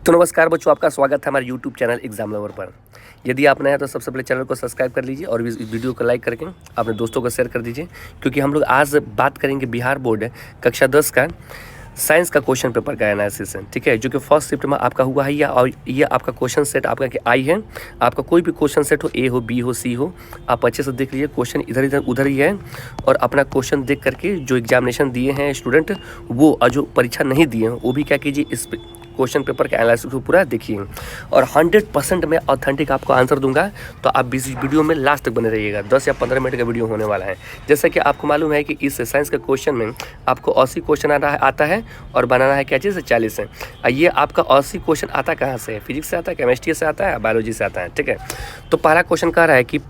तो नमस्कार बच्चों, आपका स्वागत है हमारे यूट्यूब चैनल एग्जाम लवर पर। यदि आप नए हैं तो सबसे पहले चैनल को सब्सक्राइब कर लीजिए और इस वीडियो को लाइक करके अपने दोस्तों को शेयर कर दीजिए, क्योंकि हम लोग आज बात करेंगे बिहार बोर्ड कक्षा 10 का साइंस का क्वेश्चन पेपर का एनालिसिस है। ठीक है, जो कि फर्स्ट शिफ्ट में आपका हुआ है और ये आपका क्वेश्चन सेट आपका कि आई है। आपका कोई भी क्वेश्चन सेट हो, ए हो, बी हो, सी हो, आप अच्छे से देख लीजिए। क्वेश्चन इधर इधर उधर ही है और अपना क्वेश्चन देख करके जो एग्जामिनेशन दिए हैं स्टूडेंट वो, और जो परीक्षा नहीं दिए हैं वो भी क्या कीजिए, इस क्वेश्चन पेपर का एनालिसिस को पूरा देखिए और 100% मैं ऑथेंटिक आपको आंसर दूंगा। तो आप इस वीडियो में लास्ट तक बने रहिएगा। 10 या 15 मिनट का वीडियो होने वाला है। जैसा कि आपको मालूम है कि इस साइंस के क्वेश्चन में आपको 80 क्वेश्चन आता है और बनाना है क्या चीज़, 40 है। ये आपका 80 क्वेश्चन आता कहाँ से है? फिजिक्स से आता है, केमिस्ट्री से आता है, बायोलॉजी से आता है। ठीक है, तो पहला क्वेश्चन कह रहा है कि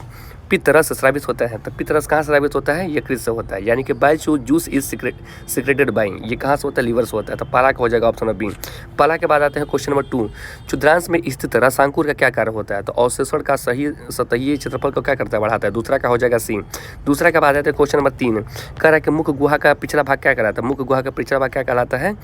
पित्तरस स्रावित होता है। तो पित्तरस कहाँ से स्रावित होता है? यकृत से होता है, यानी कि bile juice is secreted by, ये कहाँ से होता है? लीवर से होता है। तो पहला का हो जाएगा ऑप्शन नंबर बी। पहला के बाद आते हैं क्वेश्चन नंबर 2, क्षुद्रांश में स्थित रसांकुर का क्या कार्य होता है? तो अवशोषण का सही सतही क्षेत्रफल को क्या करता है? बढ़ाता है। दूसरा का हो जाएगा सी। दूसरा के बाद आते हैं क्वेश्चन नंबर 3, कह रहा है कि मुख्य गुहा का पिछला भाग क्या कहलाता है? मुख्य गुहा का पिछला भाग क्या कहलाता है?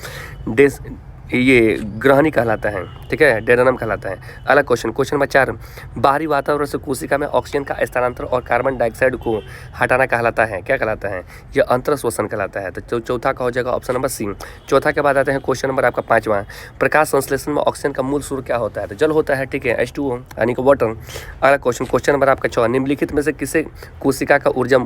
ये ग्रहणी कहलाता है। ठीक है, डेरनम कहलाता है। अगला क्वेश्चन नंबर 4, बाहरी वातावरण से कोशिका में ऑक्सीजन का स्थानांतरण और कार्बन डाइऑक्साइड को हटाना कहलाता है, क्या कहलाता है? यह अंतर श्वसन कहलाता है। तो चौथा का हो जाएगा ऑप्शन नंबर सी। चौथा के बाद आते हैं क्वेश्चन नंबर आपका 5वां, प्रकाश संश्लेषण में ऑक्सीजन का मूल स्रोत क्या होता है? तो जल होता है। ठीक है, H2O यानी कि वाटर। अगला क्वेश्चन नंबर आपका 6, निम्नलिखित में से किसे कोशिका का ऊर्जा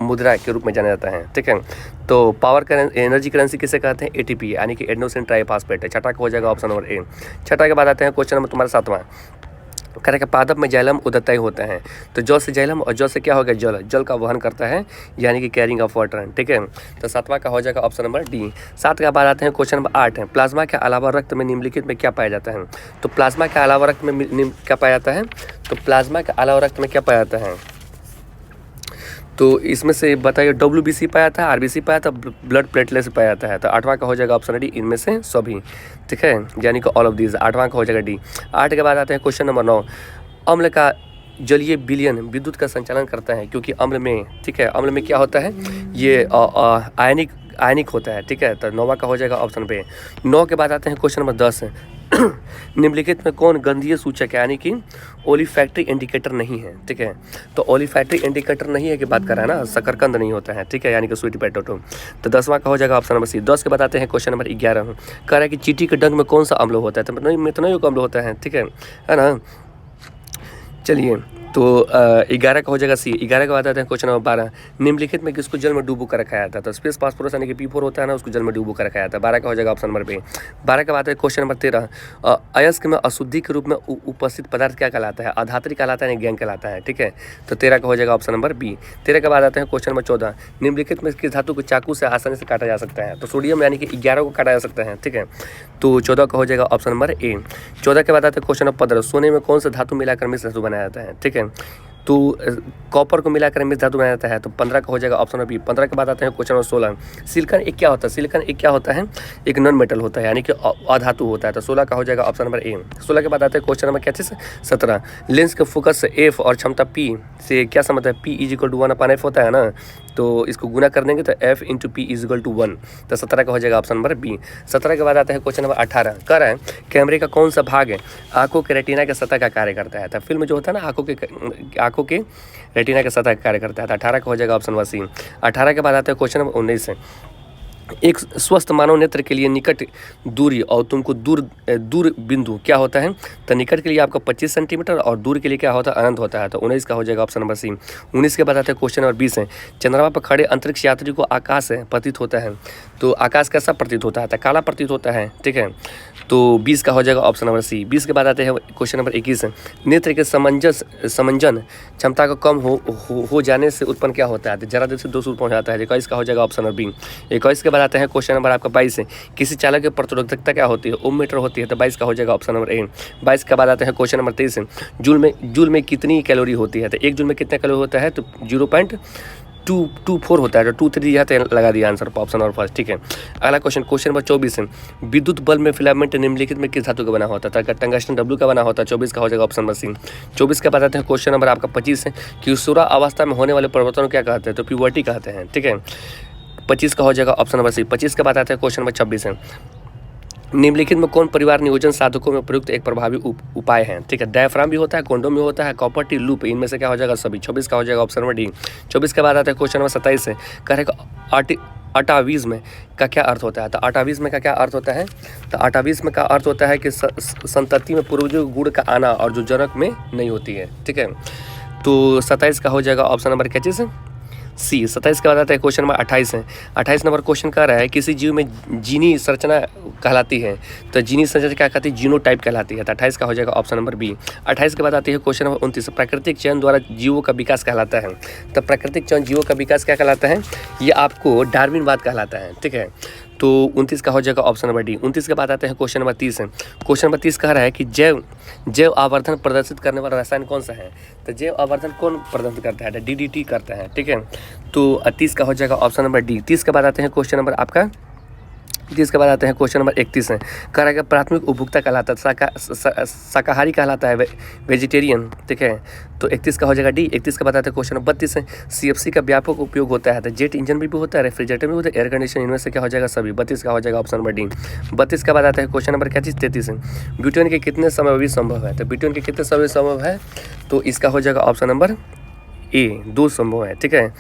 मुद्रा के रूप में जाना जाता है? ठीक है, तो पावर एनर्जी करेंसी किसे कहते हैं? ATP यानी कि एडेनोसिन ट्राइफॉस्फेट। छठा का हो जाएगा ऑप्शन नंबर ए। छठा के बाद आते हैं क्वेश्चन नंबर तुम्हारा 7वां, कह रहा है पादप में जाइलम उदयतय होता है। तो जल से जाइलम और जल से क्या हो गया? जल का वहन करता है, यानी कि कैरिंग ऑफ वाटर। ठीक है, तो 7वां का हो जाएगा ऑप्शन नंबर डी। 7 के बाद आते हैं क्वेश्चन नंबर 8 है, प्लाज्मा के अलावा रक्त में निम्नलिखित में क्या पाया जाता है? तो प्लाज्मा के अलावा रक्त में क्या पाया जाता है? तो प्लाज्मा के अलावा रक्त में क्या पाया जाता है? तो इसमें से बताइए, WBC पाया था, RBC पाया था, ब्लड प्लेटलेट्स पाया जाता है। तो 8वां का हो जाएगा ऑप्शन डी, इनमें से सभी। ठीक है, यानी कि ऑल ऑफ दीज। 8वां का हो जाएगा डी। 8 के बाद आते हैं क्वेश्चन नंबर 9, अम्ल का जलीय विलयन विद्युत का संचालन करता है, क्योंकि अम्ल में, ठीक है, अम्ल में क्या होता है? ये आयनिक होता है। ठीक है, तो 9वां का हो जाएगा ऑप्शन पे। 9 के बाद आते हैं क्वेश्चन नंबर 10, निम्नलिखित में कौन गंधीय सूचक है, यानी कि ओलिफैक्ट्री इंडिकेटर नहीं है? ठीक है, तो ओलिफैक्ट्री इंडिकेटर नहीं है कि बात कर रहा है ना, शकरकंद नहीं होता है। ठीक है, यानी कि स्वीट पोटैटो। तो 10वां का हो जाएगा ऑप्शन नंबर सी। 10 के बाद आते हैं क्वेश्चन नंबर 11, कह रहा है कि चींटी के डंक में कौन सा अम्ल होता है? तो मेथनोइक अम्ल होता है। ठीक है ना। चलिए, तो 11 का हो जाएगा सी। 11 के बाद आते हैं क्वेश्चन नंबर 12, निम्नलिखित में किसको जल में डूबो कर रखा जाता है? तो स्पेस फास्फोरस यानी कि P4 होता है ना, उसको जल में डूबो कर रखा जाता है। 12 का हो जाएगा ऑप्शन नंबर बी। 12 के बाद क्वेश्चन नंबर 13, अयस्क में अशुद्धि के रूप में उपस्थित पदार्थ क्या कहलाता है? अधात्री कहलाता है, गैंग कहलाता है। ठीक है, तो 13 का हो जाएगा ऑप्शन नंबर बी। 13 के बाद आते हैं क्वेश्चन नंबर 14, निम्नलिखित में किस धातु को चाकू से आसानी से काटा जा सकता है? तो सोडियम यानी कि 11 को काटा जा सकता है। ठीक है, तो 14 का हो जाएगा ऑप्शन नंबर ए। 14 के बाद आते हैं क्वेश्चन नंबर 15, सोने में कौन सा धातु मिलाकर मिश्र धातु बनाया जाता है? ठीक है, तो कॉपर को मिलाकर मिश्र धातु बनाया जाता है। तो 15 का हो जाएगा ऑप्शन नंबर बी। 15 के बाद आते हैं क्वेश्चन नंबर 16, सिलिकॉन एक क्या होता है? सिलिकॉन एक क्या होता है? एक नॉन मेटल होता है, यानी कि अधातु होता है। तो 16 का हो जाएगा ऑप्शन नंबर ए। 16 के बाद आते हैं क्वेश्चन नंबर क्या चीज़? 17, लेंस के फोकस F और क्षमता P से क्या समझता है? P = 1/f होता है ना, तो इसको गुना कर देंगे तो F × P = 1। तो 17 का हो जाएगा ऑप्शन नंबर बी। 17 के बाद आते हैं क्वेश्चन नंबर 18, कह रहा है कैमरे का कौन सा भाग है आंखों के रेटिना के सतह का कार्य करता है? तो फिल्म जो होता है ना, आंखों के रेटिना के सतह का कार्य करता है। तो 18 का हो जाएगा ऑप्शन नंबर सी। 18 के बाद आते हैं क्वेश्चन नंबर 19, एक स्वस्थ मानव नेत्र के लिए निकट दूरी और तुमको दूर बिंदु क्या होता है? तो निकट के लिए आपका 25 सेंटीमीटर और दूर के लिए क्या होता है? अनंत होता है। तो 19 का हो जाएगा ऑप्शन नंबर सी। 19 के बाद आते हैं क्वेश्चन नंबर 20 है, चंद्रमा पर खड़े अंतरिक्ष यात्री को आकाश प्रतीत होता है। तो आकाश कैसा प्रतीत होता है? तो काला प्रतीत होता है। ठीक है, तो 20 का हो जाएगा ऑप्शन नंबर सी। 20 के बाद आते हैं क्वेश्चन नंबर 21, नेत्र के समंजन क्षमता का कम हो जाने से उत्पन्न क्या होता है? तो जरा देर से 2 सूर पहुँच जाता है। 21 का हो जाएगा ऑप्शन नंबर बी। 21 के बाद आते हैं क्वेश्चन नंबर आपका 22 है, किसी चालक की प्रतिरोधकता क्या होती है? ओम मीटर होती है। तो 22 का हो जाएगा ऑप्शन नंबर ए। 22 के बाद आते हैं क्वेश्चन नंबर 23 है, जूल में कितनी कैलोरी होती है? तो 1 जूल में कितना कैलोरी होता है? तो 0.224 होता है। तो 23 यहाँ पे लगा दिया आंसर पर ऑप्शन नंबर फर्स्ट। ठीक है, अगला क्वेश्चन नंबर 24 है, विद्युत बल्ब में फिलामेंट निम्नलिखित में किस धातु का बना होता है? टंगस्टन W का बना होता है। 24 का हो जाएगा ऑप्शन नंबर सी। 24 के बाद आते हैं क्वेश्चन नंबर आपका 25 है, कि सूरा अवस्था में होने वाले परिवर्तन क्या कहते हैं? तो प्यूबर्टी कहते हैं। ठीक है, 25 का हो जाएगा ऑप्शन नंबर सी। 25 के बाद आते हैं क्वेश्चन नंबर 26 है, निम्नलिखित में कौन परिवार नियोजन साधकों में प्रयुक्त एक प्रभावी उपाय है? ठीक है, डायफ्राम भी होता है, कॉन्डोम भी होता है, कॉपर टी, लूप, इनमें से क्या हो जाएगा? सभी। 24 का हो जाएगा ऑप्शन नंबर डी। 24 के बाद आता है क्वेश्चन नंबर 27 है, करेगा अटाविज्म का क्या अर्थ होता है? तो अटाविज्म का क्या अर्थ होता है? तो अटाविज्म का अर्थ होता है कि संतति में पूर्वजों गुण का आना और जो जनक में नहीं होती है। ठीक है, तो 27 का हो जाएगा ऑप्शन नंबर क्या चीज़? सी। 27 के बाद आता है क्वेश्चन नंबर 28 है। 28 नंबर क्वेश्चन कह रहा है किसी जीव में जीनी संरचना कहलाती है, तो जीनी संरचना क्या कहती है? जीनोटाइप कहलाती है। तो 28 का हो जाएगा ऑप्शन नंबर बी। 28 के बाद आती है क्वेश्चन नंबर 29, प्राकृतिक चयन द्वारा जीवों का विकास कहलाता है। तो प्राकृतिक चयन जीवों का विकास क्या कहलाता है? ये आपको डार्विनवाद कहलाता है। ठीक है, तो 29 का हो जाएगा ऑप्शन नंबर डी। 29 के बाद आते हैं क्वेश्चन नंबर 30 है। क्वेश्चन नंबर 30 कह रहा है कि जैव आवर्धन प्रदर्शित करने वाला रसायन कौन सा है? तो जैव आवर्धन कौन प्रदर्शित करता है? तो डीडीटी करता है। ठीक है, तो 30 का हो जाएगा ऑप्शन नंबर डी। 30 के बाद आते हैं क्वेश्चन नंबर आपका 30 के बाद आते हैं क्वेश्चन नंबर 31 है। कह रहा है कि प्राथमिक उपभोक्ता कहलाता है, शाकाहारी कहलाता है, वेजिटेरियन। ठीक है, तो 31 का हो जाएगा डी। 31 के बाद आते हैं क्वेश्चन नंबर 32 है। सीएफसी का व्यापक उपयोग होता है, तो जेट इंजन भी होता है, रेफ्रिजरेटर भी होता है, एयर कंडीशन, इनमें से क्या हो जाएगा? सभी। 32 का हो जाएगा ऑप्शन नंबर डी। 32 के बाद आता है क्वेश्चन नंबर क्या चीज़? 33 है। ब्यूटेन के कितने समयावधि संभव है? तो ब्यूटेन के कितने समय संभव है? तो इसका हो जाएगा ऑप्शन नंबर ए, 2 संभव है। ठीक है,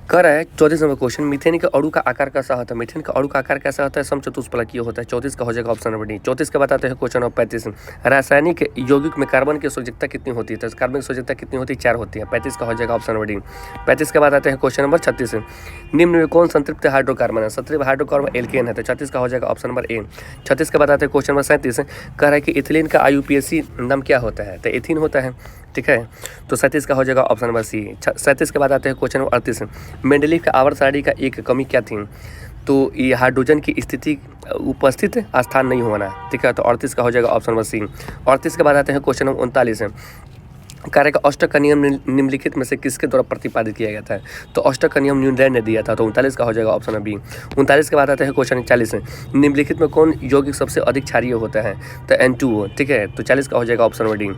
कर रहा है 34 नंबर क्वेश्चन, मीथेन के अणु का आकार कैसा होता है? मीथेन का अणु का आकार कैसा होता है? समचतुष्फलकीय होता है। 34 का हो जाएगा ऑप्शन नंबर डी। 34 के बाद आते हैं क्वेश्चन नंबर 35, रासायनिक यौगिक में कार्बन की सोजकता कितनी होती है? तो कार्बन की सोजकता कितनी होती है? 4 होती है। 35 का हो जाएगा ऑप्शन नंबर डी। 35 के बाद आते हैं क्वेश्चन नंबर 36, निम्न में कौन संतृप्त हाइड्रोकार्बन है? संतृप्त हाइड्रोकार्बन एल्केन है। तो 36 का हो जाएगा ऑप्शन नंबर ए। 36 के बाद आते हैं क्वेश्चन नंबर 37, कह रहा है कि इथिलीन का IUPAC नाम क्या होता है? तो एथीन होता है। ठीक है, तो 37 का हो जाएगा ऑप्शन नंबर सी। 37 के बाद आते हैं क्वेश्चन नंबर 38, मेंडलीव का आवर्त सारणी का एक कमी क्या थी? तो ये हाइड्रोजन की स्थिति उपस्थित स्थान नहीं होना। ठीक है, तो 38 का हो जाएगा ऑप्शन नंबर सी। 38 के बाद आते हैं क्वेश्चन नंबर 39 है। कार्य का अष्टक का नियम निम्नलिखित में से किसके द्वारा प्रतिपादित किया गया था? तो अष्टक का नियम न्यूटन ने दिया था। तो 39 का हो जाएगा ऑप्शन नंबर बी। 39 के बाद आते हैं क्वेश्चन 40 है, निम्नलिखित में कौन यौगिक सबसे अधिक क्षारीय होता है? तो N2O। ठीक है, तो 40 का हो जाएगा option number D,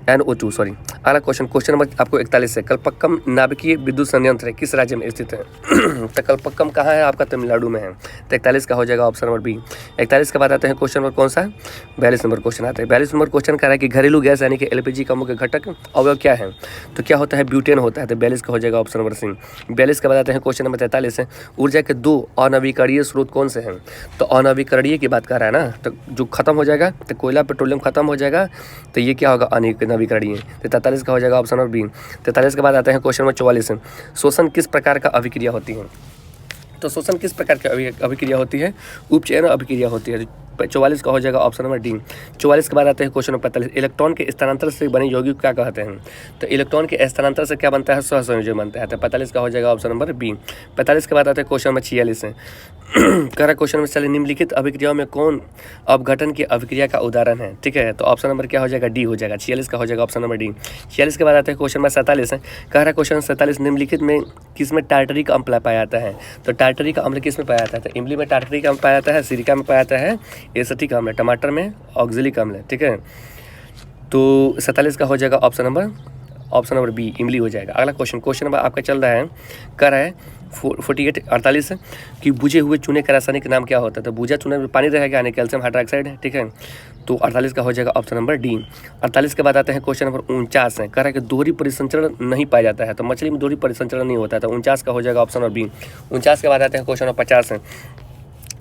NO2 sorry. अगला क्वेश्चन नंबर आपको 41 है, कल्पक्कम नाभिकीय विद्युत संयंत्र किस राज्य में स्थित है? तो कल्पक्कम कहाँ है? आपका तमिलनाडु में है। तो 41 का हो जाएगा ऑप्शन नंबर बी। 41 के बाद आते हैं क्वेश्चन नंबर कौन सा? 42 नंबर क्वेश्चन आता है। 42 नंबर क्वेश्चन कह रहा है कि घरेलू गैस यानी कि LPG का मुख्य घटक अवयव क्या है? तो क्या होता है? ब्यूटेन होता है। तो 42 का हो जाएगा ऑप्शन नंबर सी। 42 के बाद आते हैं क्वेश्चन नंबर 43 है, ऊर्जा के 2 अनवीकरणीय स्रोत कौन से हैं? तो अनवीकरणीय की बात कर रहा है ना, तो जो खत्म हो जाएगा, तो कोयला पेट्रोलियम खत्म हो जाएगा, तो ये क्या होगा? अनवीकरणीय। 43 का हो जाएगा ऑप्शन नंबर बी। 43 के बाद आते हैं क्वेश्चन नंबर 44 है, शोषण किस प्रकार का अभिक्रिया होती है? तो शोषण किस प्रकार की अभिक्रिया होती है? उपचयन अभिक्रिया होती है। 44 का हो जाएगा ऑप्शन नंबर डी। 44 के बाद आते हैं क्वेश्चन नंबर 45, इलेक्ट्रॉन के स्थानांतर से बने यौगिक क्या कहते हैं? तो इलेक्ट्रॉन के स्थानांतर से क्या बनता है? सहसंयोजक बनता है। तो 45 का हो जाएगा ऑप्शन नंबर बी। 45 के बाद आते हैं क्वेश्चन नंबर 46 है, कह रहा क्वेश्चन नंबर 46, निम्नलिखित अभिक्रियाओं में कौन अपघटन की अभिक्रिया का उदाहरण है? ठीक है, तो ऑप्शन नंबर क्या हो जाएगा? डी हो जाएगा। 46 का हो जाएगा ऑप्शन नंबर डी। 46 के बाद आते हैं क्वेश्चन नंबर 47 है, कह रहा क्वेश्चन 47, निम्नलिखित में किसमें टार्टरिक अम्ल पाया जाता है? तो टार्टरिक अम्ल किस में पाया जाता है? तो इमली में टार्टरिक अम्ल पाया जाता है, सिरिका में पाया जाता है, एसिटिक अम्ल, टमाटर में ऑक्जेलिक अम्ल। ठीक है, तो 47 का हो जाएगा ऑप्शन नंबर बी, इमली हो जाएगा। अगला क्वेश्चन नंबर आपका चल रहा है, कर रहा है 48 कि बुझे हुए चूने का रासायनिक नाम क्या होता है? तो बुझा चूने में पानी रहेगा यानी कैल्शियम हाइड्रोक्साइड है। ठीक है, तो 48 का हो जाएगा ऑप्शन नंबर डी। 48 के बाद आते हैं क्वेश्चन नंबर 49 है, कह रहा है कि दोहरी परिसंचरण नहीं पाया जाता है, तो मछली में दोहरी परिसंचरण नहीं होता है। तो 49 का हो जाएगा ऑप्शन नंबर बी। 49 के बाद आते हैं क्वेश्चन नंबर 50 है,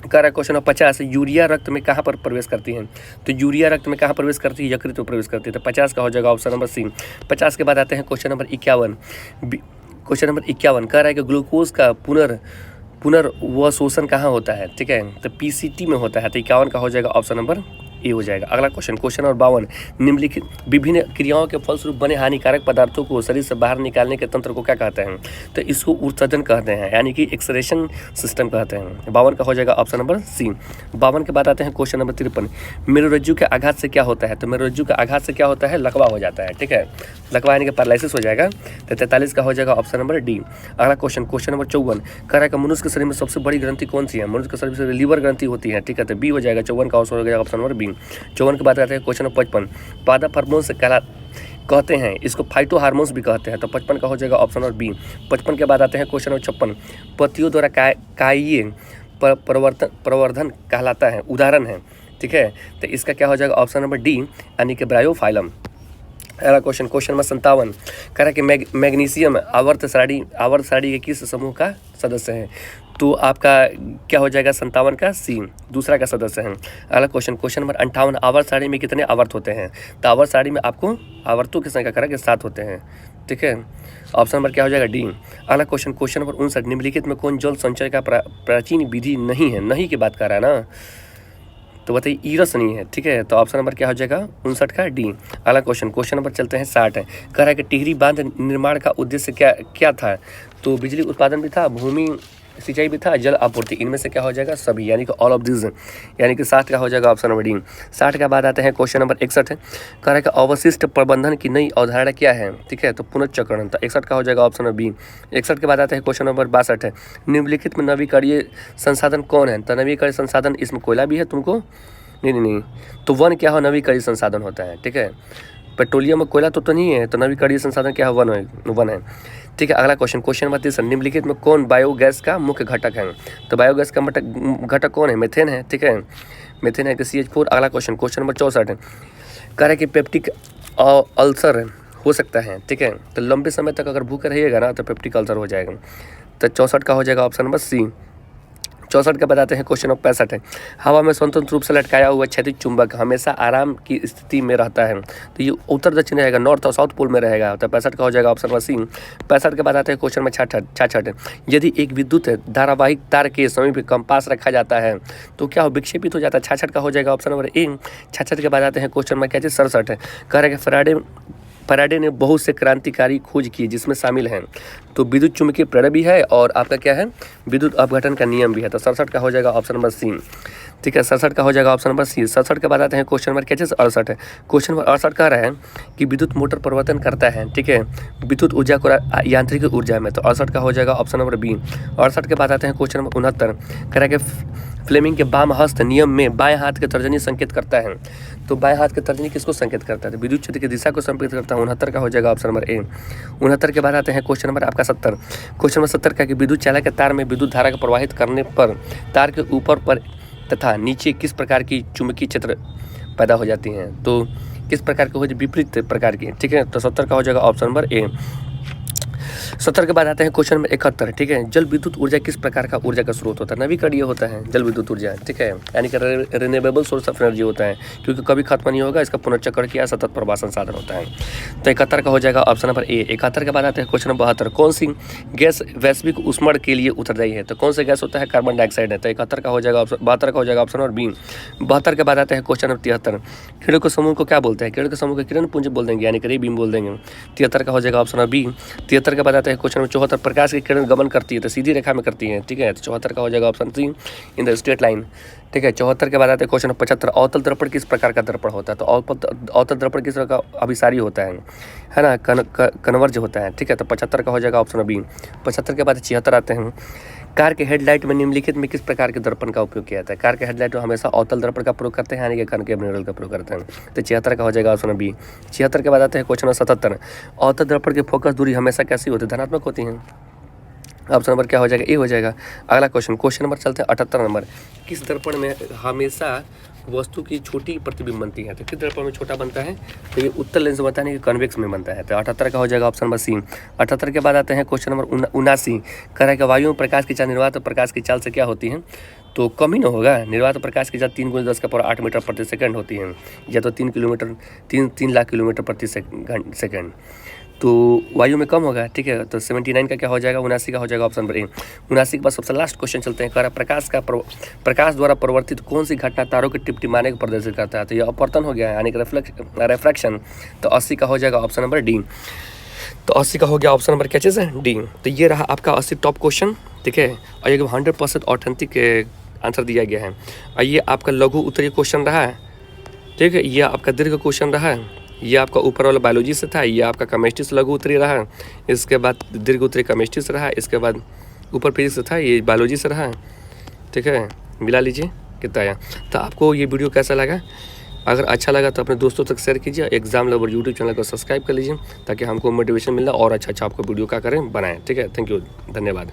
कह रहा है क्वेश्चन नंबर 50, यूरिया रक्त में कहाँ पर प्रवेश करती है? तो यूरिया रक्त में कहाँ प्रवेश करती है? यकृत में प्रवेश करती है। तो 50 का हो जाएगा ऑप्शन नंबर सी। 50 के बाद आते हैं क्वेश्चन नंबर 51। क्वेश्चन नंबर 51 कह रहा है कि ग्लूकोज का पुनर्वशोषण कहाँ होता है? ठीक है, तो PCT में होता है। तो 51 का हो जाएगा ऑप्शन नंबर ए हो जाएगा। अगला क्वेश्चन नंबर 52, निम्नलिखित विभिन्न क्रियाओं के फलस्वरूप बने हानिकारक पदार्थों को शरीर से बाहर निकालने के तंत्र को क्या कहते हैं? तो इसको उत्सर्जन कहते हैं, यानी कि एक्सक्रीशन सिस्टम कहते हैं। 52 का हो जाएगा ऑप्शन नंबर सी। 52 के बाद आते हैं क्वेश्चन नंबर 53, मेरुरज्जु के आघात से क्या होता है? तो मेरुरज्जु के आघात से क्या होता है? लकवा हो जाता है। ठीक है, लकवा यानी कि पैरालिसिस हो जाएगा। तो 43 का हो जाएगा ऑप्शन नंबर डी। अगला क्वेश्चन नंबर 54, कह रहा है कि मनुष्य के शरीर में सबसे बड़ी ग्रंथि कौन सी है? मनुष्य के शरीर में लीवर ग्रंथि होती है। ठीक है, तो बी हो जाएगा। 54 का हो जाएगा ऑप्शन नंबर बी। 54 के बाद आते हैं क्वेश्चन नंबर 55, पादप हार्मोन से कहते हैं, इसको फाइटो हार्मोन्स भी कहते हैं। तो 55 का हो जाएगा ऑप्शन नंबर बी। 55 के बाद आते हैं क्वेश्चन नंबर 56, पतियों द्वारा कायीय प्रवर्धन कहलाता है, उदाहरण है। ठीक है, तो इसका क्या हो जाएगा ऑप्शन नंबर डी यानी कि ब्रायोफाइलम। अगला क्वेश्चन, क्वेश्चन नंबर 57 कह रहा है कि मैग्नीशियम आवर्त सारणी के किस समूह का सदस्य है? तो आपका क्या हो जाएगा 57 का सी, दूसरा का सदस्य है। अगला क्वेश्चन, क्वेश्चन नंबर 58 आवर्त सारणी में कितने आवर्त होते हैं? तो आवर्त सारणी में आपको आवर्तों की संख्या करा के 7 होते हैं। ठीक है, ऑप्शन नंबर क्या हो जाएगा डी। अगला क्वेश्चन, क्वेश्चन नंबर 59 निम्नलिखित में कौन जल संचय का प्राचीन विधि नहीं है? नहीं की बात कर रहा है ना, तो बताइए ईरस नहीं है। ठीक है, तो ऑप्शन नंबर क्या हो जाएगा 59 का डी। अगला क्वेश्चन, क्वेश्चन नंबर चलते हैं 60 है, कह रहा है कि टिहरी बांध निर्माण का उद्देश्य क्या था? तो बिजली उत्पादन भी था, भूमि सिंचाई भी था, जल आपूर्ति, इनमें से क्या हो जाएगा सभी, यानी कि ऑल ऑफ दिस, यानी कि 60 का हो जाएगा ऑप्शन नंबर डी। 60 के बाद आते हैं क्वेश्चन नंबर 61 है, कह रहा है कि अवशिष्ट प्रबंधन की नई अवधारणा क्या है? ठीक है, तो पुनर्चक्रण, तो 61 का हो जाएगा ऑप्शन नंबर बी। 61 के बाद आते हैं क्वेश्चन नंबर 62 है, निम्नलिखित में नवीकरणीय संसाधन कौन है? तो नवीकरणीय संसाधन, इसमें कोयला भी है तुमको, नहीं, तो वन क्या हो नवीकरणीय संसाधन होता है। ठीक है, पेट्रोलियम और कोयला तो नहीं है, तो नवीकरणीय संसाधन क्या है? वन है। ठीक है, अगला क्वेश्चन, क्वेश्चन नंबर 30 निम्नलिखित में कौन बायोगैस का मुख्य घटक है? तो बायोगैस का घटक कौन है? मेथेन है। ठीक है, मेथेन है कि CH4। अगला क्वेश्चन, क्वेश्चन नंबर 64 है, कह रहा है कि पेप्टिक अल्सर हो सकता है। ठीक है, तो लंबे समय तक अगर भूखे रहिएगा ना तो पेप्टिक अल्सर हो जाएगा। तो 64 का हो जाएगा ऑप्शन नंबर सी। 64 के बताते हैं क्वेश्चन नंबर 65 है, हवा में स्वतंत्र रूप से लटकाया हुआ क्षैतिज चुंबक हमेशा आराम की स्थिति में रहता है, तो ये उत्तर दक्षिण रहेगा, नॉर्थ और साउथ पोल में रहेगा। तो 65 का हो जाएगा ऑप्शन नंबर सी। 65 के बाद आते हैं क्वेश्चन में 66 है, यदि एक विद्युत धारावाहिक तार के समीप कंपास रखा जाता है तो क्या विक्षेपित हो जाता है? 66 का हो जाएगा ऑप्शन नंबर ए। 66 के बाद आते हैं क्वेश्चन में क्या चीज़ 67 है, कह रहा है कि फैराडे ने बहुत से क्रांतिकारी खोज किए जिसमें शामिल हैं तो विद्युत चुम्बकीय प्रेरण भी है और आपका क्या है विद्युत अपघटन का नियम भी है। तो 67 का हो जाएगा ऑप्शन नंबर सी। ठीक है, 67 का हो जाएगा ऑप्शन नंबर सी। 67 के बाद आते हैं क्वेश्चन नंबर क्या चीज़ 68 है। क्वेश्चन नंबर 68 कह रहा है कि विद्युत मोटर परिवर्तन करता है, ठीक है, विद्युत ऊर्जा को यांत्रिक ऊर्जा में, तो 68 का हो जाएगा ऑप्शन नंबर बी। 68 के बाद आते हैं क्वेश्चन नंबर 69, कह रहा है कि फ्लेमिंग के वाम हस्त नियम में बाएं हाथ के तर्जनी संकेत करता है, तो बाएं हाथ के तर्जनी किसको संकेत करता है? तो विद्युत क्षेत्र की दिशा को संकेत करता है। 69 का हो जाएगा ऑप्शन नंबर ए। 69 के बाद आते हैं क्वेश्चन नंबर आपका 70। क्वेश्चन नंबर 70 का कि विद्युत चालक के तार में विद्युत धारा को प्रवाहित करने पर तार के ऊपर पर तथा नीचे किस प्रकार की चुंबकीय क्षेत्र पैदा हो जाती हैं? तो किस प्रकार की हो जाए? विपरीत प्रकार की। ठीक है, तो 70 का हो जाएगा ऑप्शन नंबर ए। 70 के बाद आते हैं क्वेश्चन नंबर 71। ठीक है, जल विद्युत ऊर्जा किस प्रकार का ऊर्जा का स्रोत होता है? नवीकरणीय होता है जल विद्युत ऊर्जा। ठीक है, यानी कि रिन्यूएबल सोर्स ऑफ एनर्जी होता है, क्योंकि कभी खत्म नहीं होगा, इसका पुनर्चक्रण किया सतत प्रवाह संसाधन होता है। तो 71 का हो जाएगा ऑप्शन नंबर ए। 71 के बाद आते हैं क्वेश्चन नंबर 72। कौन सी गैस वैश्विक उष्मण के लिए उत्तरदायी है? तो कौन सा गैस होता है? कार्बन डाइऑक्साइड है। तो 71 का हो जाएगा ऑप्शन 72 का हो जाएगा ऑप्शन नंबर बी। 72 के बाद आते हैं क्वेश्चन नंबर 73। किरणों के समूह को क्या बोलते हैं? किरणों के समूह को किरण पुंज बोल देंगे, यानी कि रे बीम बोल देंगे। 73 का हो जाएगा ऑप्शन नंबर बी। 73 के बाद आते हैं क्वेश्चन नंबर 74। प्रकाश की किरण गमन करती है तो सीधी रेखा में करती है। ठीक है, तो 74 का हो जाएगा option C, in the straight line. ठीक है, 74 के बाद आते हैं क्वेश्चन 75। अवतल दर्पण किस प्रकार का दर्पण होता है? तो अवतल दर्पण किस प्रकार का अभिसारी होता है ना, कन्वर्ज होता है। ठीक है, तो 75 का हो जाएगा ऑप्शन बी। 75 के बाद 76 आते हैं। कार के हेडलाइट में निम्नलिखित में किस प्रकार के दर्पण का उपयोग किया जाता है? कार के हेडलाइट में हमेशा अवतल दर्पण का प्रयोग करते हैं, यानी कि कनकेव मिरर का प्रयोग करते हैं। तो 76 का हो जाएगा ऑप्शन बी। 76 के बाद आते हैं क्वेश्चन 77। अवतल दर्पण की फोकस दूरी हमेशा कैसी होती है? धनात्मक होती है। ऑप्शन नंबर क्या हो जाएगा? ए हो जाएगा। अगला क्वेश्चन, क्वेश्चन नंबर चलते हैं 78 नंबर। किस दर्पण में हमेशा वस्तु की छोटी प्रतिबिंब बनती है? तो किस दर्पण में छोटा बनता है? तो ये उत्तल लेंस बनता है, नहीं कि कन्वेक्स में बनता है। तो 78 का हो जाएगा ऑप्शन नंबर सी। 78 के बाद आते हैं क्वेश्चन नंबर 79। कह रहा है कि वायु में प्रकाश की चाल निर्वात प्रकाश की चाल से क्या होती है? तो कम ही ना होगा। निर्वात प्रकाश की चाल 3 × 10⁸ मीटर प्रति सेकंड होती है, या तो 3 लाख किलोमीटर प्रति सेकंड। तो वायु में कम होगा। ठीक है, तो 79 का क्या हो जाएगा? 79 का हो जाएगा ऑप्शन नंबर ए। 79 के बाद सबसे लास्ट क्वेश्चन चलते हैं। कह रहा प्रकाश द्वारा परिवर्तित कौन सी घटना तारों के टिमटिमाने को प्रदर्शित करता है? तो ये अपवर्तन हो गया, यानी कि रिफ्रैक्शन। तो 80 का हो जाएगा ऑप्शन नंबर डी। तो 80 का हो गया ऑप्शन नंबर क्या चीज़ है? डी। तो ये रहा आपका 80 टॉप क्वेश्चन। ठीक है, और ये 100% ऑथेंटिक आंसर दिया गया है। और ये आपका लघु उत्तरीय क्वेश्चन रहा है। ठीक है, ये आपका दीर्घ क्वेश्चन रहा है। ये आपका ऊपर वाला बायोलॉजी से था, ये आपका केमिस्ट्री से लघु उत्तरीय रहा, इसके बाद दीर्घ उत्तरीय केमिस्ट्री से रहा, इसके बाद ऊपर फिजिक्स से था, ये बायोलॉजी से रहा। ठीक है, मिला लीजिए कितना आया। तो आपको ये वीडियो कैसा लगा? अगर अच्छा लगा तो अपने दोस्तों तक शेयर कीजिए। एग्जाम लवर यूट्यूब चैनल को सब्सक्राइब कर लीजिए, ताकि हमको मोटिवेशन मिले और अच्छा आपको वीडियो क्या करें बनाएं। ठीक है, थैंक यू, धन्यवाद।